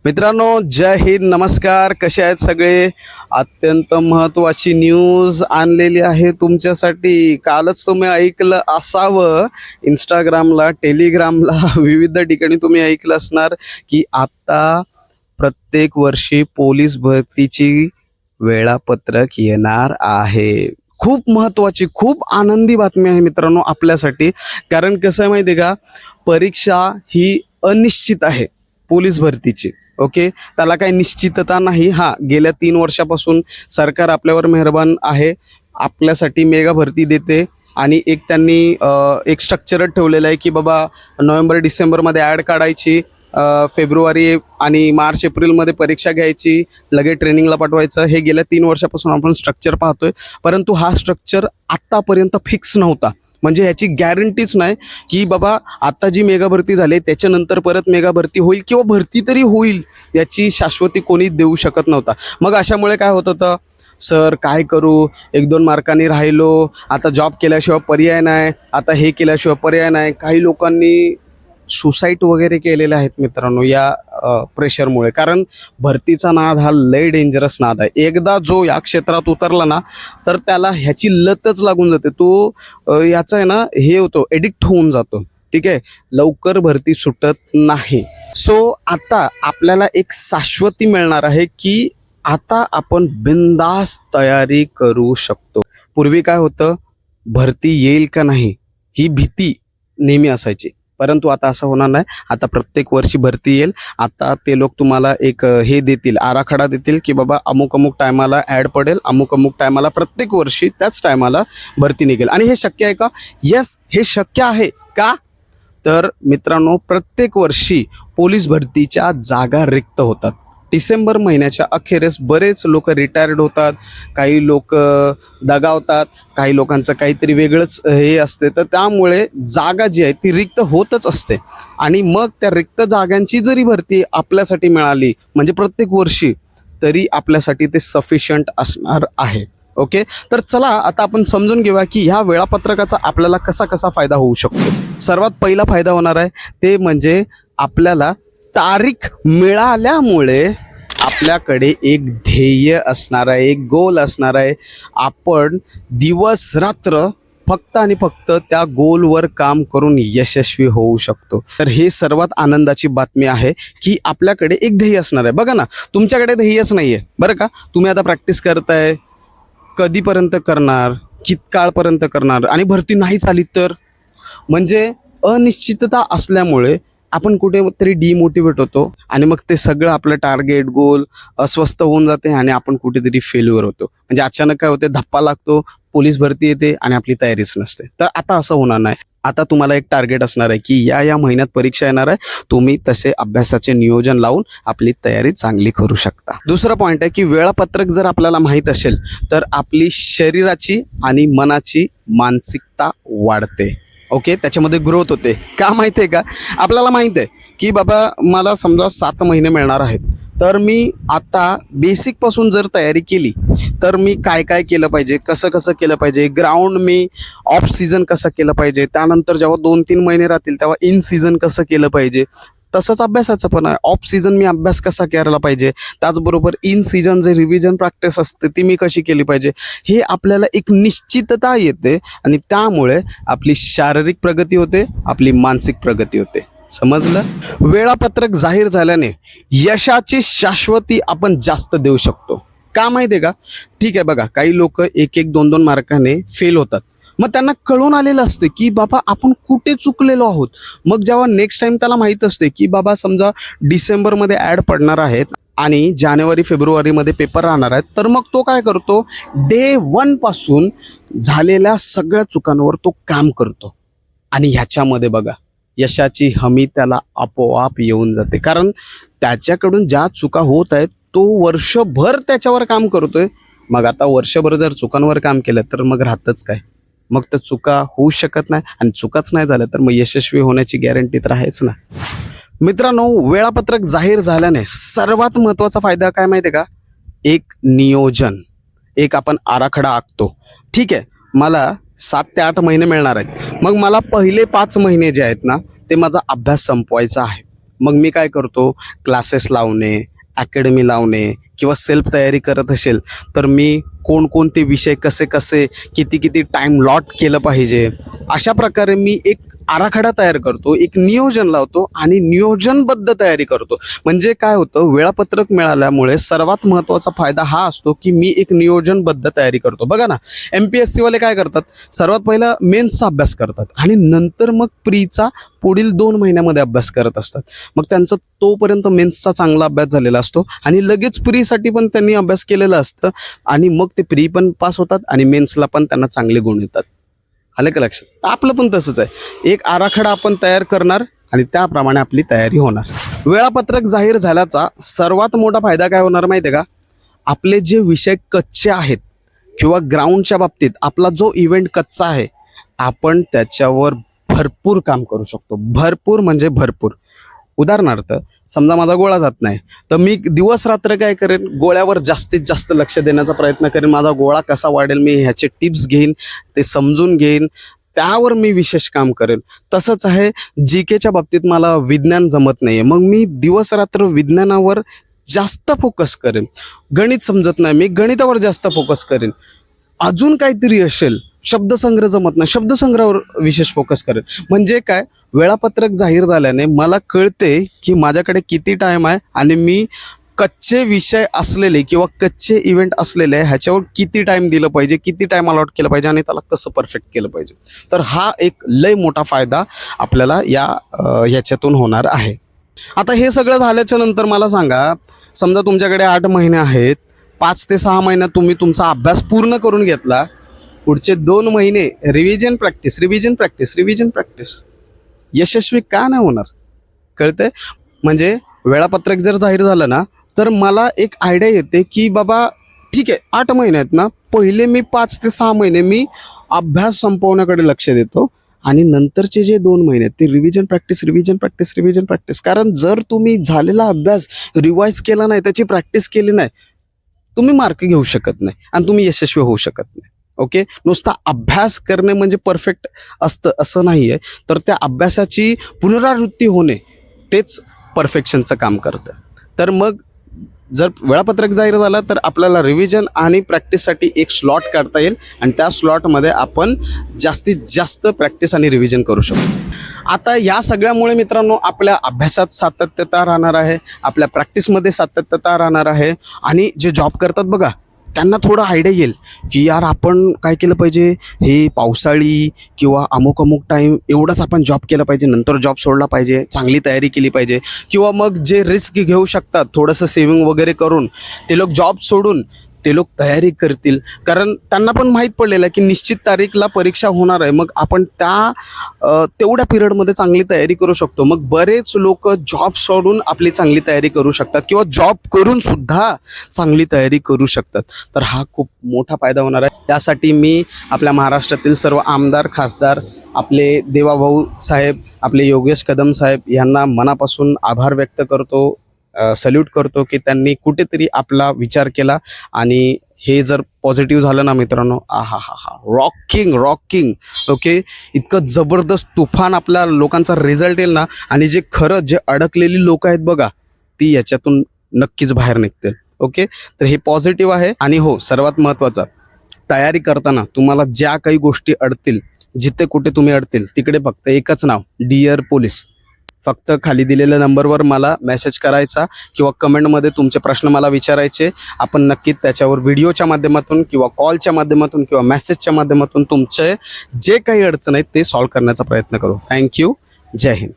मित्रांनो, जय हिंद, नमस्कार. कसे आहेत सगळे? अत्यंत महत्त्वाची न्यूज आणलेली आहे तुमच्यासाठी. कालच तुम्ही ऐकलं असावं, इंस्टाग्रामला, टेलिग्रामला विविध ठिकाणी तुम्ही ऐकलं असणार की आता प्रत्येक वर्षी पोलीस भरतीची वेळापत्रक येणार आहे. खूप महत्त्वाची, खूप आनंदी बातमी आहे मित्रांनो आपल्यासाठी. कारण कसं आहे माहिती आहे का, परीक्षा ही अनिश्चित आहे पोलीस भरतीची. ओके, त्याला काही निश्चितता नाही. गेल्या 3 वर्षापासून सरकार आपल्यावर मेहरबान आहे, आपल्यासाठी मेगा भरती देते. आणि एक त्यांनी एक स्ट्रक्चरच ठेवलेलं आहे की बाबा नोव्हेंबर डिसेंबरमध्ये ॲड काढायची, फेब्रुवारी आणि मार्च एप्रिलमध्ये परीक्षा घ्यायची, लगेच ट्रेनिंगला पाठवायचं. हे गेल्या 3 वर्षापासून आपण स्ट्रक्चर पाहतोय. परंतु हा स्ट्रक्चर आत्तापर्यंत फिक्स नव्हता. म्हणजे ह्याची गॅरंटीच नाही की बाबा आता जी मेगा भरती झाली त्याच्यानंतर परत मेगा भरती होईल किंवा भरती तरी होईल, याची शाश्वती कोणी देऊ शकत नव्हता. मग अशामुळे काय होत होतं, सर काय करू, 1-2 मार्कांनी राहिलो, आता जॉब केल्याशिवाय पर्याय नाही, आता हे केल्याशिवाय पर्याय नाही. काही लोकांनी सुसाईड वगैरे केलेले आहेत मित्रांनो या प्रेशरमुळे. कारण भरतीचा नाद हा लय डेंजरस नाद आहे. एकदा जो या क्षेत्रात उतरला ना तर त्याला ह्याची लतच लागून जाते. तो याचा आहे ना हे होतो, एडिक्ट होऊन जातो. ठीक आहे, लवकर भरती सुटत नाही. सो आता आपल्याला एक शाश्वती मिळणार आहे की आता आपण बिनधास्त तयारी करू शकतो. पूर्वी काय होतं, भरती येईल का नाही ही भीती नेहमी असायची. परंतु आता असं होणार नाही. आता प्रत्येक वर्षी भरती येईल. आता ते लोक तुम्हाला एक हे देतील, आराखडा देतील की बाबा अमुक अमुक टायमाला ॲड पडेल, अमुक अमुक टायमाला, प्रत्येक वर्षी त्याच टायमाला भरती निघेल. आणि हे शक्य आहे का? येस, हे शक्य आहे. का तर मित्रांनो, प्रत्येक वर्षी पोलीस भरतीच्या जागा रिक्त होतात. डिसेंबर महिन्याच्या अखेरीस बरेच लोक रिटायर्ड होतात, काही लोक दगावतात, काही लोकांचं काहीतरी वेगळंच हे असते. तर त्यामुळे जागा जी आहे ती रिक्त होतच असते. आणि मग त्या रिक्त जागांची जरी भरती आपल्यासाठी मिळाली म्हणजे प्रत्येक वर्षी, तरी आपल्यासाठी ते सफिशियंट असणार आहे. ओके, तर चला आता आपण समजून घेऊया की ह्या वेळापत्रकाचा आपल्याला कसा कसा फायदा होऊ शकतो. सर्वात पहिला फायदा होणार आहे ते म्हणजे आपल्याला तारीख मिळाल्यामुळे आपल्याकडे एक ध्येय असणार आहे, एक गोल असणार आहे. आपण दिवस रात्र फक्त आणि फक्त त्या गोलवर काम करून यशस्वी होऊ शकतो. तर हे सर्वात आनंदाची बातमी आहे की आपल्याकडे एक ध्येय असणार आहे. बघा ना, तुमच्याकडे ध्येयच नाही आहे बरं का. तुम्ही आता प्रॅक्टिस करताय, कधीपर्यंत करणार, किती काळपर्यंत करणार, आणि भरती नाही झाली तर, म्हणजे अनिश्चितता असल्यामुळे आपण कुठेतरी डिमोटिवेट होतो आणि मग ते सगळं आपलं टार्गेट गोल अस्वस्थ होऊन जाते आणि आपण कुठेतरी फेल्युअर होतो. म्हणजे अचानक काय होते, धप्पा लागतो, पोलीस भरती येते आणि आपली तयारीच नसते. तर आता असं होणार नाही. आता तुम्हाला एक टार्गेट असणार आहे की या महिन्यात परीक्षा येणार आहे, तुम्ही तसे अभ्यासाचे नियोजन लावून आपली तयारी चांगली करू शकता. दुसरा पॉईंट आहे की वेळापत्रक जर आपल्याला माहीत असेल तर आपली शरीराची आणि मनाची मानसिकता वाढते. ओके, त्याच्यामध्ये ग्रोथ होते. का माहिती आहे का, आपल्याला माहीत आहे की बाबा मला समजा 7 महिने मिळणार आहेत, तर मी आता बेसिकपासून जर तयारी केली तर मी काय काय केलं पाहिजे, कसं कसं केलं पाहिजे, ग्राउंड मी ऑफ सीझन कसं केलं पाहिजे, त्यानंतर जेव्हा 2-3 महिने राहतील तेव्हा इन सीझन कसं केलं पाहिजे. तसंच अभ्यासाचं पण आहे. ऑफ सीझन मी अभ्यास कसा करायला पाहिजे, त्याचबरोबर इन सीझन जे रिव्हिजन प्रॅक्टिस असते ती मी कशी केली पाहिजे, हे आपल्याला एक निश्चितता येते. आणि त्यामुळे आपली शारीरिक प्रगती होते, आपली मानसिक प्रगती होते. समजलं? वेळापत्रक जाहीर झाल्याने यशाची शाश्वती आपण जास्त देऊ शकतो. का माहिती आहे का? ठीक आहे, बघा काही लोक 1-2 मार्काने फेल होतात. मग त्यांना कळून आलेलं असते की बाबा आपण कुठे चुकलेलो आहोत. मग जेव्हा नेक्स्ट टाइम त्याला माहीत असते की बाबा समजा डिसेंबरमध्ये ॲड पडणार आहेत आणि जानेवारी-फेब्रुवारीमध्ये पेपर राहणार आहेत, तर मग तो काय करतो, डे 1 पासून झालेल्या सगळ्या चुकांवर तो काम करतो. आणि ह्याच्यामध्ये बघा यशाची हमी त्याला आपोआप येऊन जाते. कारण त्याच्याकडून ज्या चुका होत आहेत तो वर्षभर त्याच्यावर काम करतोय. मग आता वर्षभर जर चुकांवर काम केलं तर मग राहतच काय, मग तर चुका होऊ शकत नाही. आणि चुकाच नाही झाल्या तर मग यशस्वी होण्याची गॅरंटी तर आहेच ना. मित्रांनो, वेळापत्रक जाहीर झाल्याने सर्वात महत्त्वाचा फायदा काय माहिती आहे का, एक नियोजन, एक आपण आराखडा आखतो. ठीक आहे, मला 7 ते 8 महिने मिळणार आहेत, मग मला पहिले 5 महिने जे आहेत ना ते माझा अभ्यास संपवायचा आहे. मग मी काय करतो, क्लासेस लावणे, अकॅडमी लावणे किंवा सेल्फ तयारी करत असेल तर मी कोणकोणते विषय कसे कसे किती किती टाईम लॉट केलं पाहिजे, अशा प्रकारे मी एक आराखडा तयार करतो, एक नियोजन लावतो आणि नियोजनबद्ध तयारी करतो. म्हणजे काय होतं, वेळापत्रक मिळाल्यामुळे सर्वात महत्त्वाचा फायदा हा असतो की मी एक नियोजनबद्ध तयारी करतो. बघा ना, MPSC वाले काय करतात, सर्वात पहिला मेन्सचा अभ्यास करतात आणि नंतर मग प्रीचा पुढील 2 महिन्यामध्ये अभ्यास करत असतात. मग त्यांचा तोपर्यंत मेन्सचा चांगला अभ्यास झालेला असतो आणि लगेच प्रीसाठी पण त्यांनी अभ्यास केलेला असतं आणि मग ते प्री पण पास होतात आणि मेन्सला पण त्यांना चांगले गुण येतात. आलं का लक्षात? आपलं पण तसंच आहे, एक आराखडा आपण तयार करणार आणि त्याप्रमाणे आपली तयारी होणार. वेळापत्रक जाहीर झाल्याचा सर्वात मोठा फायदा काय होणार माहिती आहे का, आपले जे विषय कच्चे आहेत किंवा ग्राउंडच्या बाबतीत आपला जो इव्हेंट कच्चा आहे, आपण त्याच्यावर भरपूर काम करू शकतो. भरपूर म्हणजे भरपूर. उदाहरणार्थ समजा माझा गोळा जात नाही तर मी दिवस रात्र काय करेन, गोळ्यावर जास्तीत जास्त लक्ष देण्याचा प्रयत्न करेन. माझा गोळा कसा वाढेल मी ह्याचे टिप्स घेईन, ते समजून घेईन, त्यावर मी विशेष काम करेन. तसंच आहे GKच्या बाबतीत मला विज्ञान जमत नाही आहे, मग मी दिवस रात्र विज्ञानावर जास्त फोकस करेन. गणित समजत नाही, मी गणितावर जास्त फोकस करेन. अजून काहीतरी असेल, शब्दसंग्रह जमत नाही, शब्दसंग्रहावर विशेष फोकस करेन. म्हणजे काय, वेळापत्रक जाहीर झाल्याने मला कळते की माझ्याकडे किती टाईम आहे आणि मी कच्चे विषय असलेले किंवा कच्चे इव्हेंट असलेले ह्याच्यावर किती टाईम दिलं पाहिजे, किती टाईम अलॉट केलं पाहिजे आणि त्याला कसं परफेक्ट केलं पाहिजे. तर हा एक लय मोठा फायदा आपल्याला ह्याच्यातून होणार आहे. आता हे सगळं झाल्याच्या नंतर मला सांगा, समजा तुमच्याकडे 8 महिने आहेत, 5 ते 6 महिन्यात तुम्ही तुमचा अभ्यास पूर्ण करून घेतला, पुढचे 2 महिने रिव्हिजन प्रॅक्टिस यशस्वी का नाही होणार, कळतंय? म्हणजे वेळापत्रक जर जाहीर झालं ना तर मला एक आयडिया येते की बाबा ठीक आहे, 8 महिने आहेत ना, पहिले मी 5 ते 6 महिने मी अभ्यास संपवण्याकडे लक्ष देतो आणि नंतरचे जे 2 महिने ते रिव्हिजन प्रॅक्टिस. कारण जर तुम्ही झालेला अभ्यास रिवाईज केला नाही, त्याची प्रॅक्टिस केली नाही, तुम्ही मार्क घेऊ शकत नाही आणि तुम्ही यशस्वी होऊ शकत नाही. ओके, नुसता अभ्यास करणे म्हणजे परफेक्ट असतं असं नाही आहे, तर त्या अभ्यासाची पुनरावृत्ती होणे तेच परफेक्शनचं काम करतं. तर मग जर वेळापत्रक जाहीर झालं तर आपल्याला रिव्हिजन आणि प्रॅक्टिससाठी एक स्लॉट काढता येईल आणि त्या स्लॉटमध्ये आपण जास्तीत जास्त प्रॅक्टिस आणि रिव्हिजन करू शकतो. आता या सगळ्यामुळे मित्रांनो आपल्या अभ्यासात सातत्यता राहणार आहे, आपल्या प्रॅक्टिसमध्ये सातत्यता राहणार आहे आणि जे जॉब करतात बघा त्यांना थोडं आयडिया येईल की यार आपण काय केलं पाहिजे, हे पावसाळी किंवा अमुक टाईम एवढंच आपण जॉब केला पाहिजे, नंतर जॉब सोडला पाहिजे, चांगली तयारी केली पाहिजे. किंवा मग जे रिस्क घेऊ शकतात थोडंसं सेविंग वगैरे करून, ते लोक जॉब सोडून ते लोक तयारी करतील, कारण त्यांना पण माहीत पडलेलं आहे की निश्चित तारीखला परीक्षा होणार आहे. मग आपण तेवढ्या पिरियडमध्ये चांगली तयारी करू शकतो. मग बरेच लोक जॉब सोडून आपली चांगली तयारी करू शकतात किंवा जॉब करून सुद्धा चांगली तयारी करू शकतात. तर हा खूप मोठा फायदा होणार आहे. त्यासाठी मी आपल्या महाराष्ट्रातील सर्व आमदार, खासदार, आपले देवाभाऊ साहेब, आपले योगेश कदम साहेब यांना मनापासून आभार व्यक्त करतो, सल्यूट करतो की त्यांनी कुठेतरी आपला विचार केला आणि हे जर पॉझिटिव्ह झालं ना मित्रांनो, रॉकिंग. ओके, इतकं जबरदस्त तुफान आपल्या लोकांचा रिझल्ट येईल ना आणि जे अडकलेली लोक आहेत बघा, ती याच्यातून नक्कीच बाहेर निघतील. ओके, तर हे पॉझिटिव्ह आहे. आणि हो, सर्वात महत्त्वाचं, तयारी करताना तुम्हाला ज्या काही गोष्टी अडतील, जिथे कुठे तुम्ही अडतील तिकडे फक्त एकच नाव, डिअर पोलीस. फक्त खाली दिलेल्या नंबरवर मला मेसेज करायचा किंवा कमेंटमध्ये तुमचे प्रश्न मला विचारायचे. आपण नक्कीच त्याच्यावर व्हिडिओच्या माध्यमातून किंवा कॉलच्या माध्यमातून किंवा मेसेजच्या माध्यमातून तुमचे जे काही अडचण आहेत ते सॉल्व्ह करण्याचा प्रयत्न करू. थँक्यू. जय हिंद.